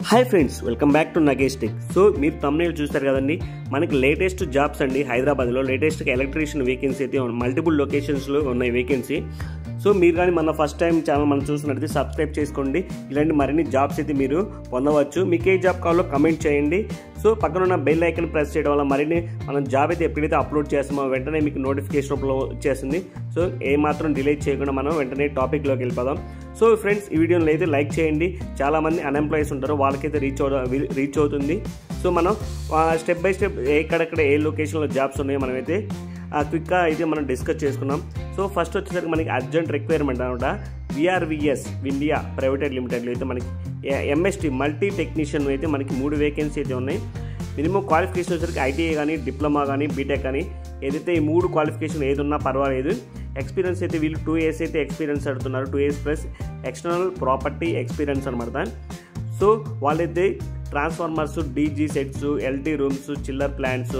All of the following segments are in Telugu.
Hi friends, welcome back to Nagesh tech. So మీరు thumbnail చూస్తారు కదండి, మనకి లేటెస్ట్ జాబ్స్ అండి. హైదరాబాద్లో లేటెస్ట్గా ఎలక్ట్రీషియన్ వేకెన్సీ అయితే మల్టిపుల్ లొకేషన్స్లో ఉన్నాయి వేకెన్సీ. సో మీరు కానీ మన ఫస్ట్ టైం ఛానల్ మనం చూసినట్లయితే సబ్స్క్రైబ్ చేసుకోండి. ఇలాంటి మరిన్ని జాబ్స్ అయితే మీరు పొందవచ్చు. మీకు ఏ జాబ్ కావాలో కమెంట్ చేయండి. సో పక్కన ఉన్న బెల్ ఐకన్ ప్రెస్ చేయడం వల్ల మరిన్ని మనం జాబ్ అయితే ఎప్పుడైతే అప్లోడ్ చేస్తామో వెంటనే మీకు నోటిఫికేషన్ రూపంలో వచ్చేస్తుంది. సో ఏమాత్రం డిలే చేయకుండా మనం వెంటనే టాపిక్లోకి వెళ్ళిపోదాం. సో ఫ్రెండ్స్, ఈ వీడియోని అయితే లైక్ చేయండి. చాలామంది అన్ఎంప్లాయీస్ ఉంటారు, వాళ్ళకైతే రీచ్ అవుతుంది. సో మనం స్టెప్ బై స్టెప్ ఎక్కడెక్కడ ఏ లొకేషన్లో జాబ్స్ ఉన్నాయో మనమైతే క్విక్గా అయితే మనం డిస్కస్ చేసుకున్నాం. సో ఫస్ట్ వచ్చేసరికి మనకి అర్జెంట్ రిక్వైర్మెంట్ అనమాట. VRVS ఇండియా ప్రైవేట్ లిమిటెడ్లో అయితే మనకి MST మల్టీ టెక్నీషియన్ అయితే మనకి 3 వేకెన్సీ అయితే ఉన్నాయి. మినిమం క్వాలిఫికేషన్ వచ్చేసరికి ITI కానీ, డిప్లొమా కానీ, బీటెక్ కానీ, ఏదైతే ఈ 3 క్వాలిఫికేషన్ ఏది ఉన్నా పర్వాలేదు. ఎక్స్పీరియన్స్ అయితే వీళ్ళు 2 years అయితే ఎక్స్పీరియన్స్ అడుగుతున్నారు. 2 years plus external property experience అనమాట. సో వాళ్ళైతే transformers, DG sets, LT rooms, chiller plants,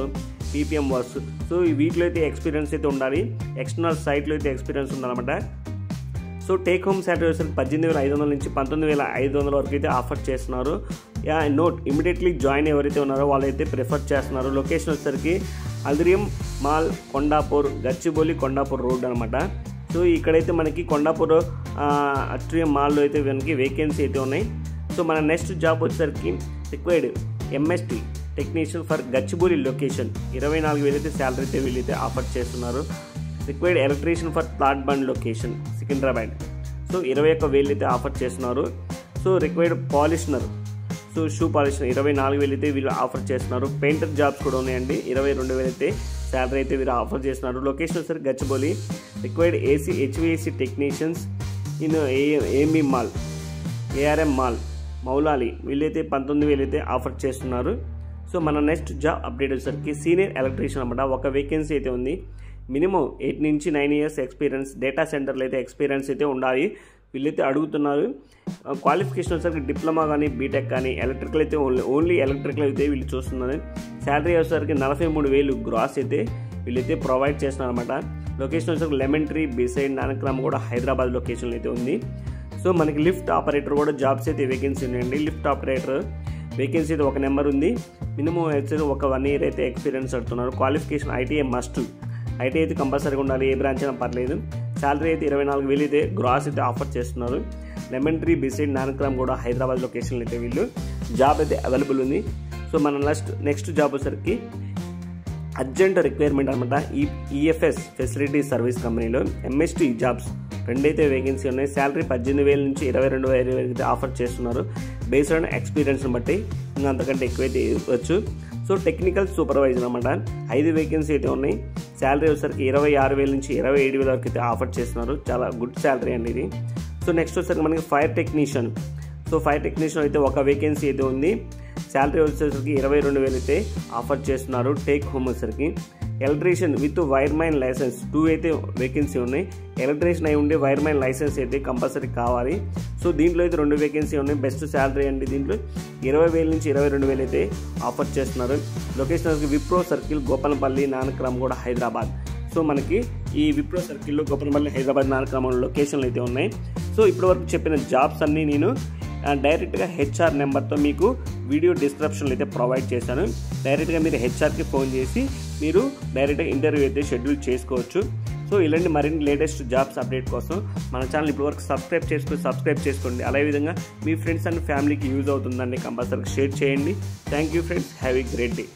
PPM works, so వీటిలో అయితే ఎక్స్పీరియన్స్ అయితే ఉండాలి. ఎక్స్టర్నల్ సైట్లో అయితే ఎక్స్పీరియన్స్ ఉండాలన్నమాట. సో టేక్ హోమ్ శాలరీ వచ్చేసరికి 18,500 నుంచి 19,500 వరకు అయితే ఆఫర్ చేస్తున్నారు. నోట్, ఇమీడియట్లీ జాయిన్ ఎవరైతే ఉన్నారో వాళ్ళైతే ప్రిఫర్ చేస్తున్నారు. లొకేషన్ వచ్చేసరికి అల్దిరియం మాల్, కొండాపూర్, గచ్చిబౌలి కొండాపూర్ రోడ్ అనమాట. సో ఇక్కడైతే మనకి కొండాపూర్ అట్రియం మాల్లో అయితే మనకి వేకెన్సీ అయితే ఉన్నాయి. సో మన నెక్స్ట్ జాబ్ వచ్చేసరికి required MST technician for Gachibowli location. 24,000 అయితే శాలరీ అయితే వీళ్ళైతే ఆఫర్ చేస్తున్నారు. Required electrician for plot bund location Secunderabad. So 21,000 అయితే ఆఫర్ చేస్తున్నారు. సో రిక్వైర్డ్ పాలిషనర్, సో షూ పాలిషనర్ 24,000 అయితే వీళ్ళు ఆఫర్ చేస్తున్నారు. పెయింటర్ జాబ్స్ కూడా ఉన్నాయండి. 22,000 అయితే శాలరీ అయితే వీళ్ళు ఆఫర్ చేస్తున్నారు. లొకేషన్ వచ్చేసరికి Gachibowli. Required HVAC technicians in AME mall, ARM mall, Moula Ali, వీళ్ళైతే 19,000 అయితే ఆఫర్ చేస్తున్నారు. సో మన నెక్స్ట్ జాబ్ అప్డేట్ వచ్చేసరికి సీనియర్ ఎలక్ట్రీషియన్ అనమాట. ఒక వేకెన్సీ అయితే ఉంది. మినిమం 8 నుంచి 9 years ఎక్స్పీరియన్స్, డేటా సెంటర్లో అయితే ఎక్స్పీరియన్స్ అయితే ఉండాలి వీళ్ళైతే అడుగుతున్నారు. క్వాలిఫికేషన్ వచ్చేసరికి డిప్లొమా కానీ, బీటెక్ కానీ, ఎలక్ట్రికల్ అయితే ఓన్లీ ఎలక్ట్రికల్ అయితే వీళ్ళు చూస్తున్నారు. శాలరీ వచ్చేసరికి 43,000 గ్రాస్ అయితే వీళ్ళైతే ప్రొవైడ్ చేస్తున్నారు అనమాట. లొకేషన్ వచ్చేసరికి లెమన్ ట్రీ బిసైడ్ నానక్రామ్ కూడా హైదరాబాద్ లొకేషన్లో అయితే ఉంది. సో మనకి లిఫ్ట్ ఆపరేటర్ కూడా జాబ్స్ అయితే వేకెన్సీ ఉన్నాయండి. లిఫ్ట్ ఆపరేటర్ వేకెన్సీ అయితే ఒక నెంబర్ ఉంది. మినిమం వచ్చేసి ఒక 1 year అయితే ఎక్స్పీరియన్స్ అడుగుతున్నారు. క్వాలిఫికేషన్ ITI మస్ట్, ITI అయితే కంపల్సరీగా ఉండాలి, ఏ బ్రాంచ్ అయినా పర్లేదు. శాలరీ అయితే 24,000 అయితే గ్రాస్ అయితే ఆఫర్ చేస్తున్నారు. లెమన్ ట్రీ బిసైడ్ నానక్రామ్ కూడా హైదరాబాద్ లొకేషన్లో అయితే వీళ్ళు జాబ్ అయితే అవైలబుల్ ఉంది. సో మన నెక్స్ట్ జాబ్ వచ్చేసరికి అర్జెంట్ రిక్వైర్మెంట్ అనమాట. EFS ఫెసిలిటీ సర్వీస్ కంపెనీలో MST జాబ్స్ 2 అయితే వేకెన్సీ ఉన్నాయి. శాలరీ 18,000 నుంచి 22,000 అయితే ఆఫర్ చేస్తున్నారు. బేస్డ్ ఆన్ ఎక్స్పీరియన్స్ని బట్టి ఇంకా అంతకంటే ఎక్కువైతే ఇవ్వచ్చు. సో టెక్నికల్ సూపర్వైజర్ అనమాట. 5 వేకెన్సీ అయితే ఉన్నాయి. శాలరీ వచ్చేసరికి 26,000 నుంచి 27,000 వరకు అయితే ఆఫర్ చేస్తున్నారు. చాలా గుడ్ శాలరీ అండి ఇది. సో నెక్స్ట్ వచ్చేసరికి మనకి fire technician. So fire technician అయితే ఒక వేకెన్సీ అయితే ఉంది. శాలరీ వచ్చేసరికి 22,000 అయితే ఆఫర్ చేస్తున్నారు. టేక్ హోమ్ వచ్చేసరికి electrician with wire mine licence 2 అయితే వేకెన్సీ ఉన్నాయి. ఎలక్ట్రీషియన్ అయి ఉండే వైర్ మైన్ లైసెన్స్ అయితే కంపల్సరీ కావాలి. సో దీంట్లో అయితే 2 వేకెన్సీ ఉన్నాయి. బెస్ట్ శాలరీ అండి. దీంట్లో 20,000 నుంచి 22,000 అయితే ఆఫర్ చేస్తున్నారు. లొకేషన్ విప్రో సర్కిల్, గోపనపల్లి, నానక్రామ్ కూడా హైదరాబాద్. సో మనకి ఈ విప్రో సర్కిల్లో గోపనపల్లి, హైదరాబాద్, నానక్రామ్ లొకేషన్లు అయితే ఉన్నాయి. సో ఇప్పటివరకు చెప్పిన జాబ్స్ అన్నీ నేను డైరెక్ట్గా HR నెంబర్తో మీకు వీడియో డిస్క్రిప్షన్లో అయితే ప్రొవైడ్ చేశాను. డైరెక్ట్గా మీరు HRకి ఫోన్ చేసి మీరు డైరెక్ట్గా ఇంటర్వ్యూ అయితే షెడ్యూల్ చేసుకోవచ్చు. సో ఇలాంటి మరిన్ని లేటెస్ట్ జాబ్స్ అప్డేట్ కోసం మన ఛానల్ ఇప్పటివరకు సబ్స్క్రైబ్ చేసుకోండి. అదే విధంగా మీ ఫ్రెండ్స్ అండ్ ఫ్యామిలీకి యూజ్ అవుతుందండి. కంపల్సరీ షేర్ చేయండి. Thank you friends, have a great day.